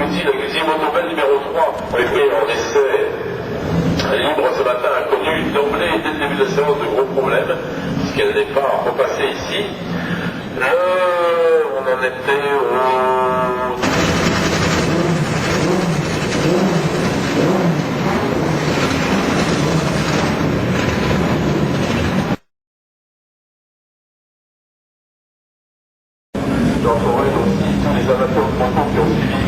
aussi la cuisine automobile numéro 3. On est pris en essai libre ce matin, a connu d'emblée, dès le début de la séance, de gros problèmes, puisqu'elle n'est pas repassée ici. On en était au... J'entendrai aussi tous les amateurs de moto qui ont suivi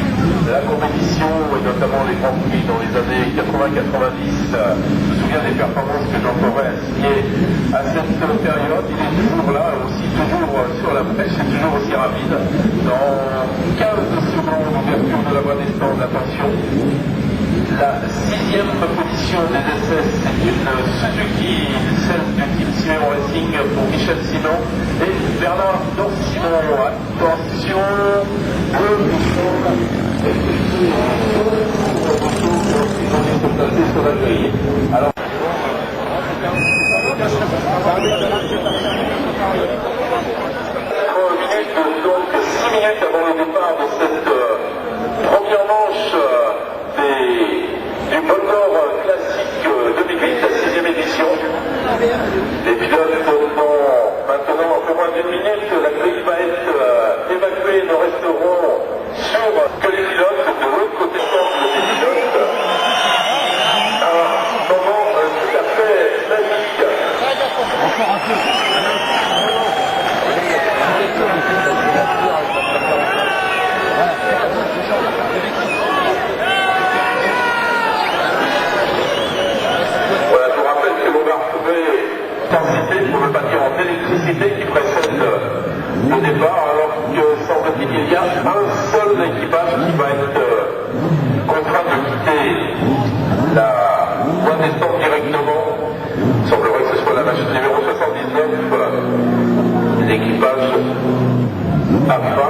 la compétition et notamment les grands prix dans les années 80-90. Je me souviens des performances que Jean Forêt a signées à cette période. Il est toujours là, aussi toujours sur la brèche et toujours aussi rapide. Dans 15 secondes d'ouverture de la voie des stands, attention. La 6e position des essais, c'est une Suzuki, celle du team Simon Racing pour Michel Simon et Bernard Dorsimon. Attention, sur la grille. Alors, 6 minutes avant le départ de cette première manche du Pôle Nord classique 2008, la 6e édition. Les pilotes maintenant un peu moins d'une minute, la grille va être évacuée, nous resterons sur que les pilotes, de l'autre côté des pilotes. Un moment tout à fait magique. Voilà, je vous rappelle que l'on va retrouver intensité, pour ne pas dire en électricité, qui précède le départ, alors que semble-t-il qu'il y a un seul équipage qui va être contraint de quitter la voie des stands directement. Il semblerait que ce soit la machine numéro 79, l'équipage AFA.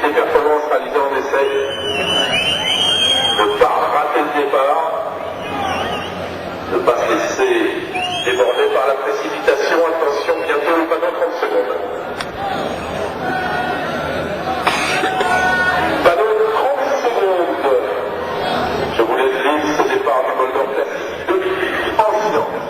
Les performances réalisées en essai, ne pas rater le départ, ne pas se laisser déborder par la précipitation. Attention, bientôt le panneau 30 secondes. Panneau 30 secondes. Je vous laisse vivre ce départ du Pôle Nord classique 2008 en silence.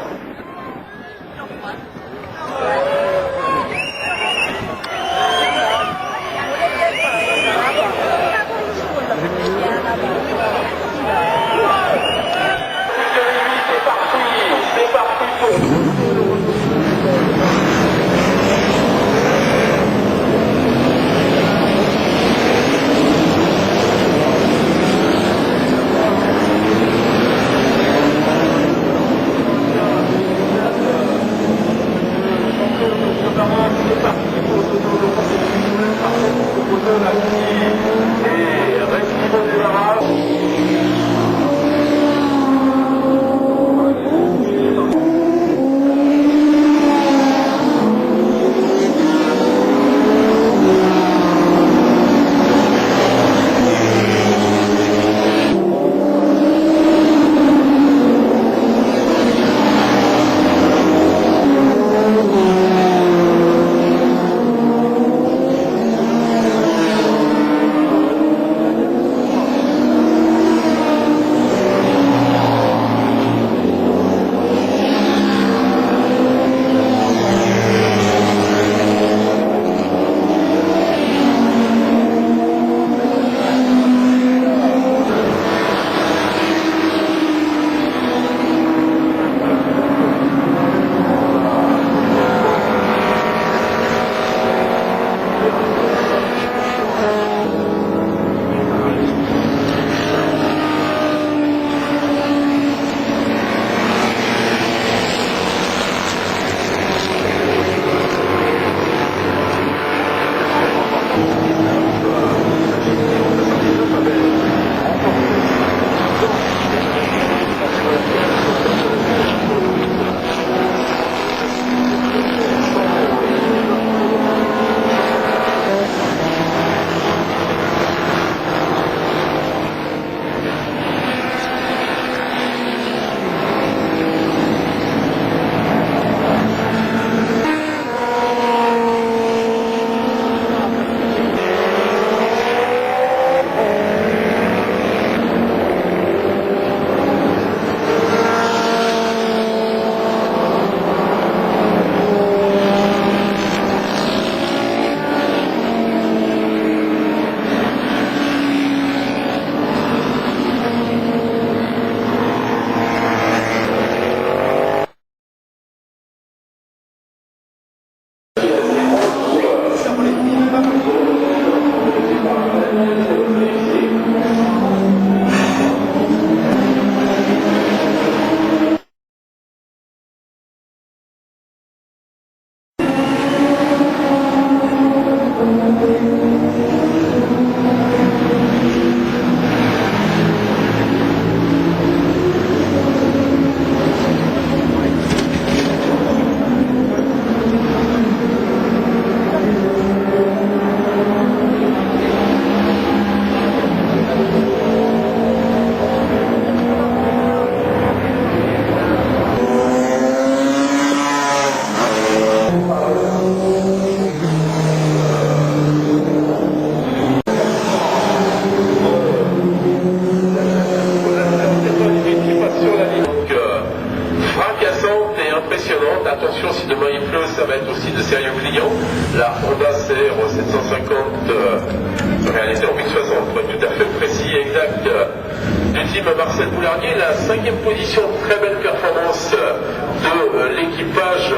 team Marcel Boulardier, la 5e position, très belle performance de l'équipage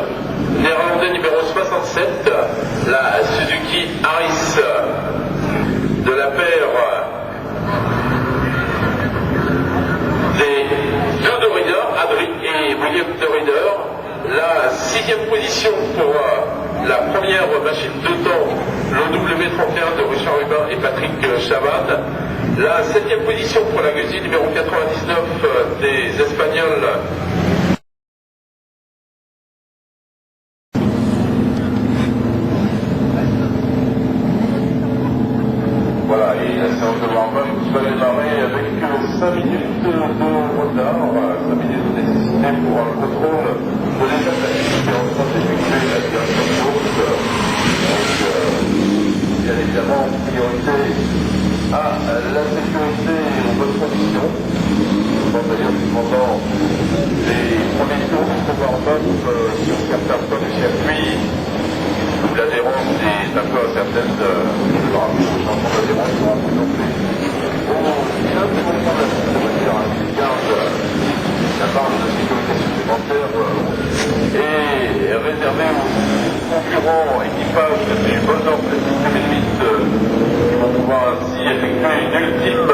néerlandais numéro 67, la Suzuki Harris de la paire des deux de Rieder, Adri et William de Rieder. La 6e position pour la première machine de temps, le W31 de Richard Hubin et Patrick Chaban. La 7e position pour la Guzzi numéro 99 des Espagnols. Voilà, et la séance de warm-up va démarrer avec 5 minutes de retard, 5 minutes de nécessité pour un contrôle de l'état qui est en train d'effectuer la direction de course. Donc, bien évidemment, priorité à la sécurité et aux bonnes conditions. On va d'ailleurs cependant les premiers tours de ce warm-up sur certains points du circuit. L'adhérence est un peu incertaine par rapport au changement d'adhérence pour rencontrer. Il y a un petit moment de la voiture qui garde la barre de sécurité supplémentaire et réservée aux concurrents équipages du Boldor Classic 2008 qui vont pouvoir ainsi effectuer une ultime